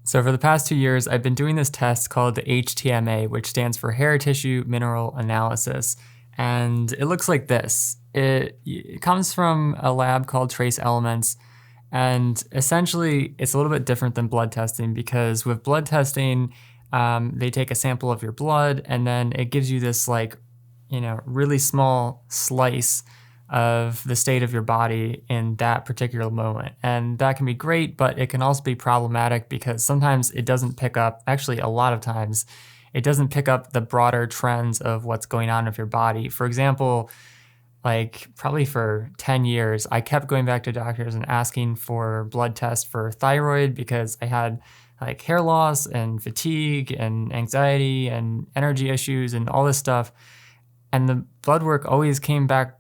So for the past 2 years, I've been doing this test called the HTMA, which stands for Hair Tissue Mineral Analysis. And it looks like this. It comes from a lab called Trace Elements. And essentially, it's a little bit different than blood testing because with blood testing, they take a sample of your blood and then it gives you this really small slice of the state of your body in that particular moment. And that can be great, but it can also be problematic because sometimes it doesn't pick up, actually a lot of times, it doesn't pick up the broader trends of what's going on with your body. For example, probably for 10 years, I kept going back to doctors and asking for blood tests for thyroid because I had hair loss and fatigue and anxiety and energy issues and all this stuff. And the blood work always came back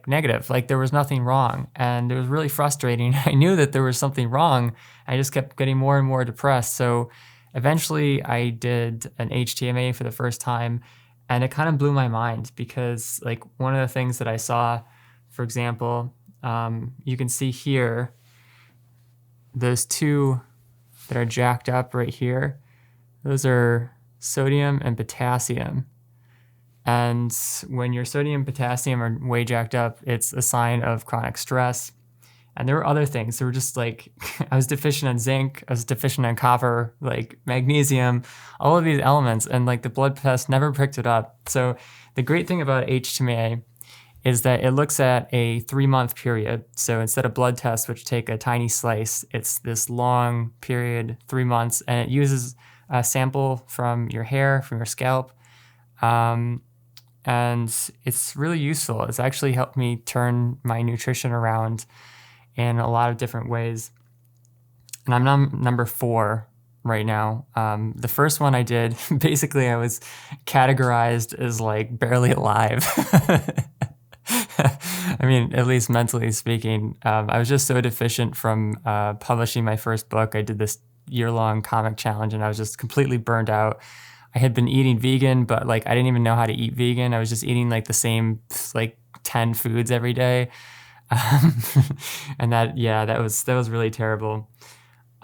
negative, there was nothing wrong. And it was really frustrating. I knew that there was something wrong. I just kept getting more and more depressed. So eventually I did an HTMA for the first time, and it kind of blew my mind because one of the things that I saw, for example, you can see here, those two that are jacked up right here, those are sodium and potassium. And when your sodium and potassium are way jacked up, it's a sign of chronic stress. And there were other things. There were just I was deficient in zinc, I was deficient in copper, magnesium, all of these elements. And the blood test never picked it up. So the great thing about HTMA is that it looks at a 3-month period. So instead of blood tests, which take a tiny slice, it's this long period, 3 months, and it uses a sample from your hair, from your scalp. And it's really useful. It's actually helped me turn my nutrition around in a lot of different ways. And I'm number 4 right now. The first one I did, basically I was categorized as barely alive. I mean, at least mentally speaking. I was just so deficient from publishing my first book. I did this year-long comic challenge and I was just completely burned out. I had been eating vegan, but I didn't even know how to eat vegan. I was just eating the same 10 foods every day. And that was really terrible.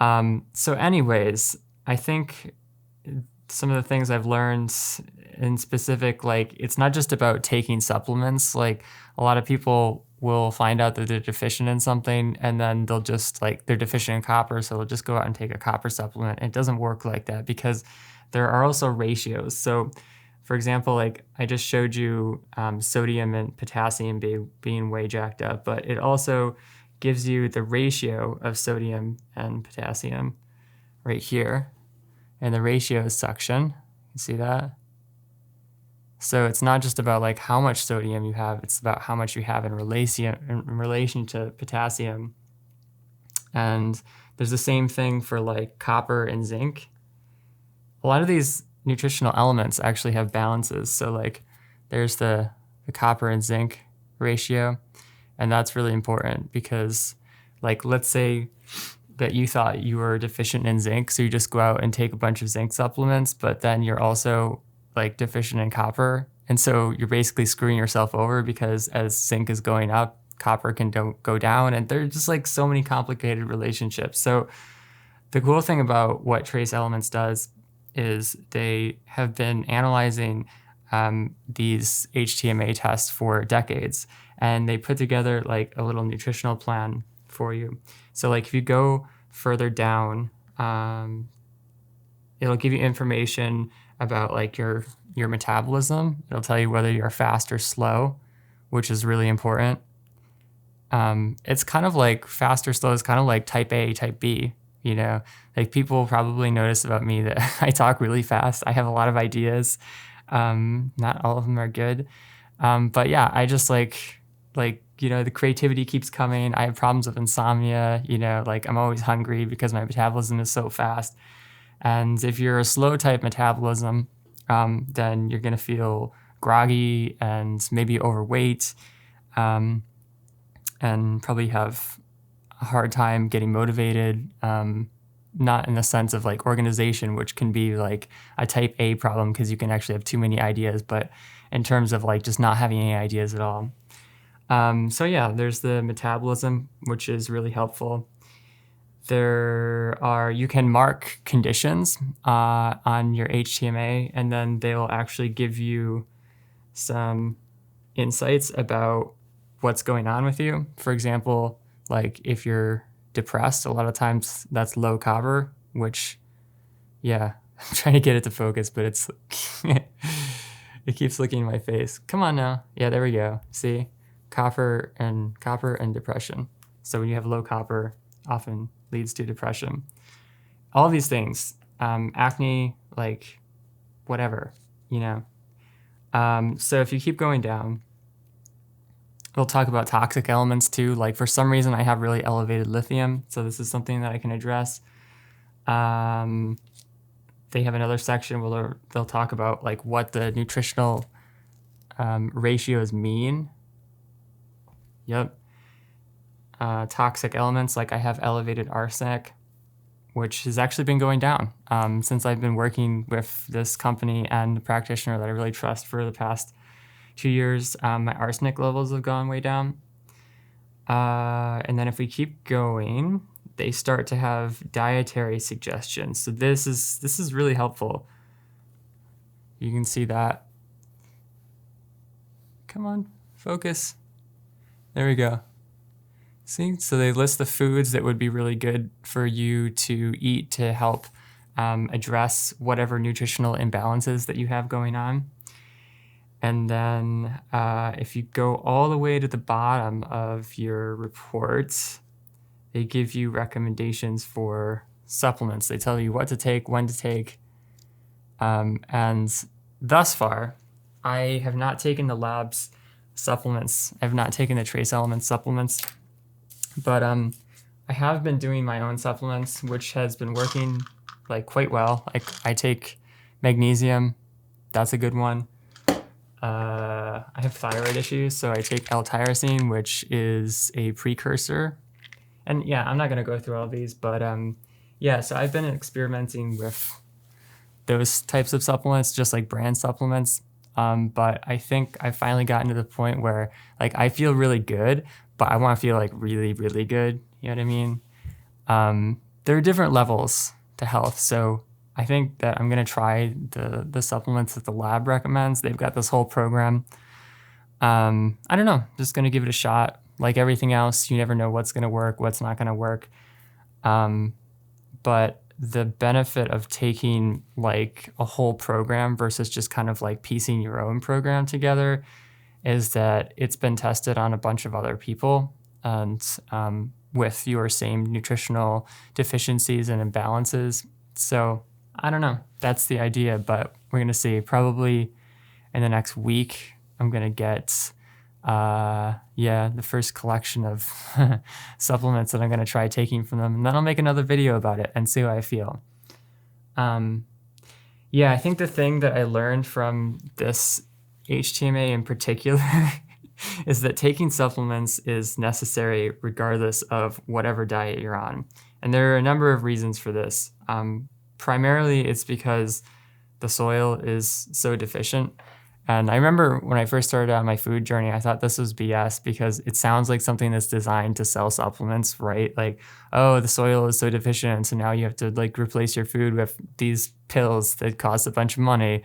So anyways, I think some of the things I've learned in specific, it's not just about taking supplements. A lot of people will find out that they're deficient in something and then they'll just they're deficient in copper. So they'll just go out and take a copper supplement. It doesn't work like that because there are also ratios. So for example, I just showed you sodium and potassium being way jacked up, but it also gives you the ratio of sodium and potassium right here in the ratios section. You see that? So it's not just about how much sodium you have, it's about how much you have in relation to potassium. And there's the same thing for copper and zinc. A lot of these nutritional elements actually have balances. So there's the copper and zinc ratio, and that's really important because let's say that you thought you were deficient in zinc, so you just go out and take a bunch of zinc supplements, but then you're also deficient in copper. And so you're basically screwing yourself over because as zinc is going up, copper can go down, and there's just so many complicated relationships. So the cool thing about what Trace Elements does is they have been analyzing these HTMA tests for decades, and they put together a little nutritional plan for you. So if you go further down, it'll give you information about your metabolism. It'll tell you whether you're fast or slow, which is really important. It's kind of fast or slow is kind of type A, type B. People probably notice about me that I talk really fast. I have a lot of ideas. Not all of them are good. But yeah, I just the creativity keeps coming. I have problems with insomnia. I'm always hungry because my metabolism is so fast. And if you're a slow type metabolism, then you're going to feel groggy and maybe overweight, and probably have a hard time getting motivated, not in the sense of organization, which can be a type A problem because you can actually have too many ideas, but in terms of just not having any ideas at all. So yeah, there's the metabolism, which is really helpful. You can mark conditions on your HTMA, and then they'll actually give you some insights about what's going on with you. For example, like if you're depressed, a lot of times that's low copper, which, yeah, I'm trying to get it to focus, but it's, it keeps looking in my face. Come on now. Yeah, there we go. See, copper and depression. So when you have low copper, often leads to depression. All these things, acne, like whatever, you know. So if you keep going down, we'll talk about toxic elements too. Like for some reason I have really elevated lithium, so this is something that I can address. They have another section where they'll talk about like what the nutritional ratios mean. Yep. Toxic elements, like I have elevated arsenic, which has actually been going down since I've been working with this company and the practitioner that I really trust for the past 2 years. My arsenic levels have gone way down. And then if we keep going, they start to have dietary suggestions. So this is really helpful. You can see that. Come on, focus. There we go. See, so they list the foods that would be really good for you to eat to help address whatever nutritional imbalances that you have going on. And then if you go all the way to the bottom of your report, they give you recommendations for supplements. They tell you what to take, when to take. And thus far, I have not taken the lab's supplements. I have not taken the trace element supplements. But I have been doing my own supplements, which has been working like quite well. I take magnesium. That's a good one. I have thyroid issues, so I take L-tyrosine, which is a precursor. And yeah, I'm not going to go through all these, but yeah, so I've been experimenting with those types of supplements, just like brand supplements. But I think I finally gotten to the point where like I feel really good, but I want to feel like really, really good. You know what I mean? There are different levels to health. So I think that I'm going to try the supplements that the lab recommends. They've got this whole program. I don't know, just going to give it a shot. Like everything else, you never know what's going to work, what's not going to work. But the benefit of taking like a whole program versus just kind of like piecing your own program together is that it's been tested on a bunch of other people and with your same nutritional deficiencies and imbalances. So I don't know, that's the idea, but we're going to see. Probably in the next week, I'm going to get the first collection of supplements that I'm going to try taking from them. And then I'll make another video about it and see how I feel. I think the thing that I learned from this HTMA in particular is that taking supplements is necessary regardless of whatever diet you're on. And there are a number of reasons for this. Primarily, it's because the soil is so deficient. And I remember when I first started on my food journey, I thought this was BS because it sounds like something that's designed to sell supplements, right? Like, oh, the soil is so deficient, so now you have to like replace your food with these pills that cost a bunch of money.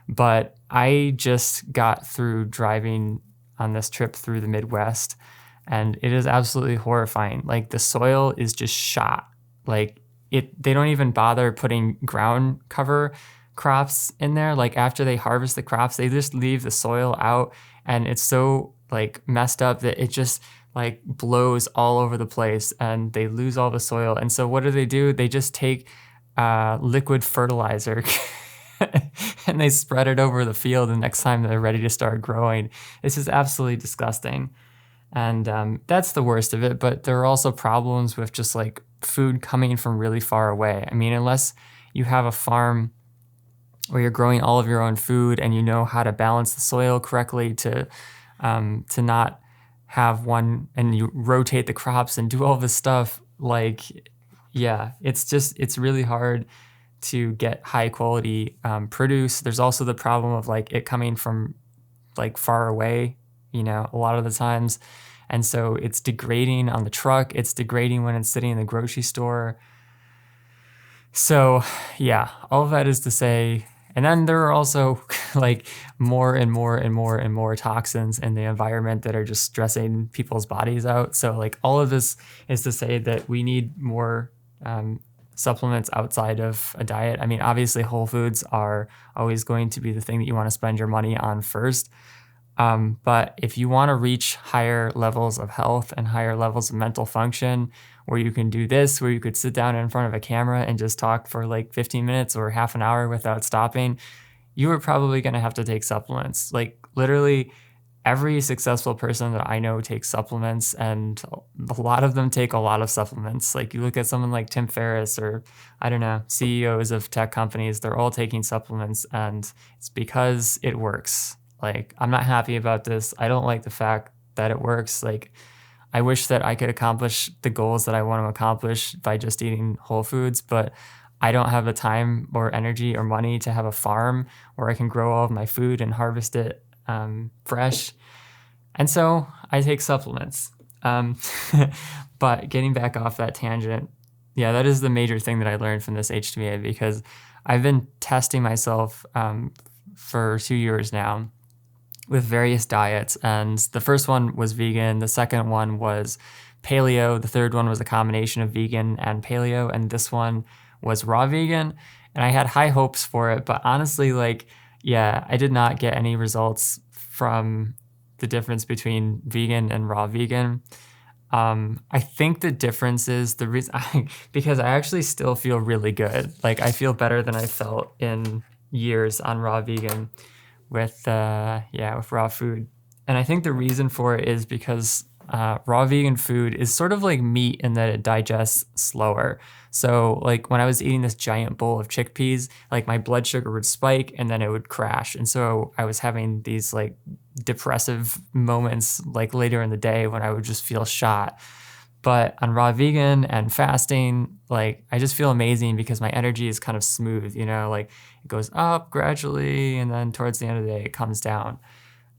But I just got through driving on this trip through the Midwest, and it is absolutely horrifying. Like the soil is just shot. Like they don't even bother putting ground cover crops in there. Like after they harvest the crops, they just leave the soil out, and it's so like messed up that it just like blows all over the place and they lose all the soil. And so what do? They just take liquid fertilizer and they spread it over the field the next time they're ready to start growing. It's just absolutely disgusting. And that's the worst of it. But there are also problems with just like food coming from really far away. I mean, unless you have a farm where you're growing all of your own food and you know how to balance the soil correctly to not have one, and you rotate the crops and do all this stuff, like, yeah, it's really hard to get high quality produce. There's also the problem of like it coming from like far away, you know, a lot of the times. And so it's degrading on the truck. It's degrading when it's sitting in the grocery store. So yeah, all of that is to say, and then there are also like more and more and more and more toxins in the environment that are just stressing people's bodies out. So like all of this is to say that we need more supplements outside of a diet. I mean, obviously whole foods are always going to be the thing that you want to spend your money on first. But if you want to reach higher levels of health and higher levels of mental function, where you can do this, where you could sit down in front of a camera and just talk for like 15 minutes or half an hour without stopping, you are probably going to have to take supplements. Like literally every successful person that I know takes supplements, and a lot of them take a lot of supplements. Like you look at someone like Tim Ferriss, or I don't know, CEOs of tech companies, they're all taking supplements, and it's because it works. Like, I'm not happy about this. I don't like the fact that it works. Like, I wish that I could accomplish the goals that I want to accomplish by just eating whole foods, but I don't have the time or energy or money to have a farm where I can grow all of my food and harvest it fresh. And so I take supplements. But getting back off that tangent, yeah, that is the major thing that I learned from this HTMA, because I've been testing myself for 2 years now with various diets. And the first one was vegan. The second one was paleo. The third one was a combination of vegan and paleo. And this one was raw vegan. And I had high hopes for it. But honestly, like, yeah, I did not get any results from the difference between vegan and raw vegan. I think the difference is the reason because I actually still feel really good. Like I feel better than I felt in years on raw vegan with raw food. And I think the reason for it is because raw vegan food is sort of like meat in that it digests slower. So like when I was eating this giant bowl of chickpeas, like my blood sugar would spike and then it would crash. And so I was having these like depressive moments like later in the day when I would just feel shot. But on raw vegan and fasting, like I just feel amazing because my energy is kind of smooth, you know, like it goes up gradually and then towards the end of the day it comes down.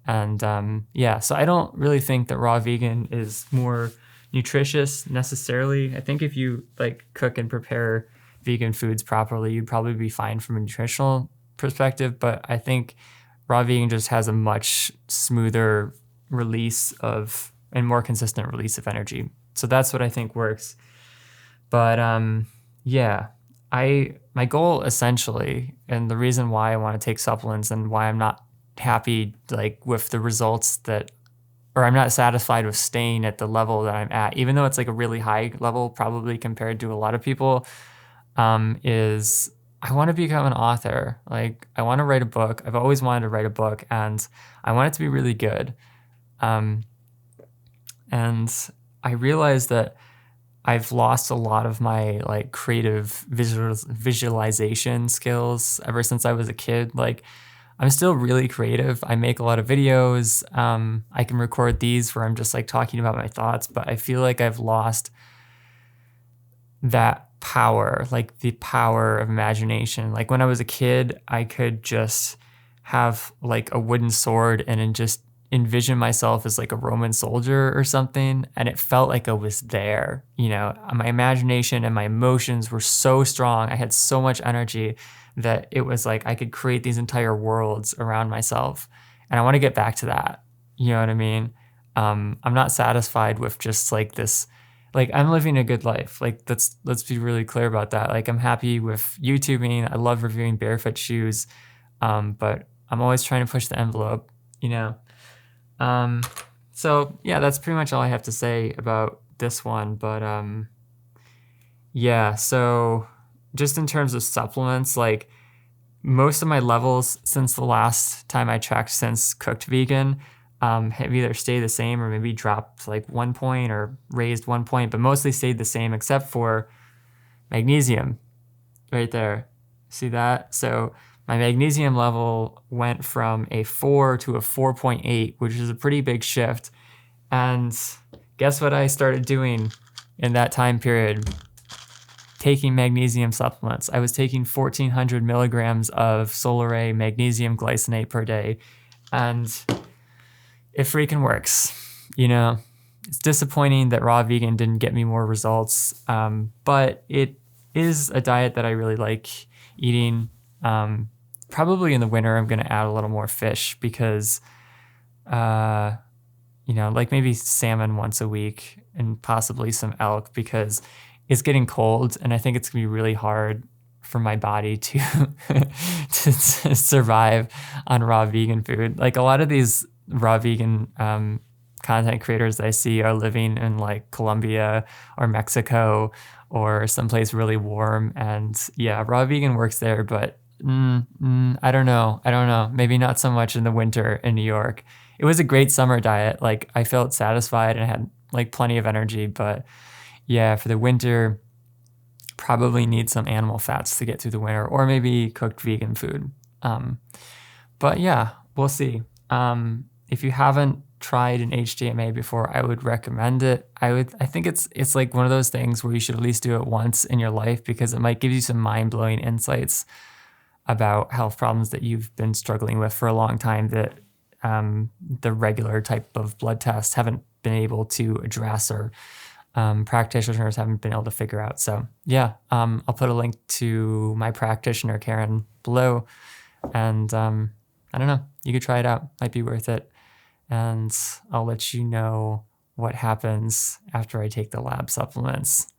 And so I don't really think that raw vegan is more nutritious necessarily. I think if you like cook and prepare vegan foods properly, you'd probably be fine from a nutritional perspective. But I think raw vegan just has a much smoother release of and more consistent release of energy. So that's what I think works. But my goal essentially, and the reason why I want to take supplements and why I'm not happy like with the results or I'm not satisfied with staying at the level that I'm at, even though it's like a really high level probably compared to a lot of people, is I want to become an author. Like I want to write a book. I've always wanted to write a book and I want it to be really good. And I realized that I've lost a lot of my like creative visualization skills ever since I was a kid. Like I'm still really creative. I make a lot of videos. I can record these where I'm just like talking about my thoughts, but I feel like I've lost that power, like the power of imagination. Like when I was a kid, I could just have like a wooden sword and just envision myself as like a Roman soldier or something. And it felt like I was there, you know, my imagination and my emotions were so strong. I had so much energy that it was like I could create these entire worlds around myself. And I want to get back to that. You know what I mean? I'm not satisfied with just like this, like I'm living a good life. Like let's be really clear about that. Like I'm happy with YouTubing. I love reviewing barefoot shoes. But I'm always trying to push the envelope, you know? So yeah, that's pretty much all I have to say about this one. But so just in terms of supplements, like most of my levels since the last time I checked since cooked vegan have either stayed the same or maybe dropped like 1 point or raised 1 point, but mostly stayed the same except for magnesium right there. See that? So my magnesium level went from a 4 to a 4.8, which is a pretty big shift. And guess what I started doing in that time period? Taking magnesium supplements. I was taking 1,400 milligrams of Solaray magnesium glycinate per day. And it freaking works, you know? It's disappointing that raw vegan didn't get me more results, but it is a diet that I really like eating. Probably in the winter, I'm going to add a little more fish because, uh, like maybe salmon once a week and possibly some elk because it's getting cold and I think it's going to be really hard for my body to to survive on raw vegan food. Like a lot of these raw vegan content creators that I see are living in like Colombia or Mexico or someplace really warm. And yeah, raw vegan works there, but I don't know. I don't know. Maybe not so much in the winter in New York. It was a great summer diet. Like I felt satisfied and had like plenty of energy, but yeah, for the winter, probably need some animal fats to get through the winter or maybe cooked vegan food. Um, but yeah, we'll see. If you haven't tried an HTMA before, I would recommend it. I think it's like one of those things where you should at least do it once in your life because it might give you some mind-blowing insights about health problems that you've been struggling with for a long time that the regular type of blood tests haven't been able to address or practitioners haven't been able to figure out. So yeah, I'll put a link to my practitioner, Karen, below. And I don't know, you could try it out. Might be worth it. And I'll let you know what happens after I take the lab supplements.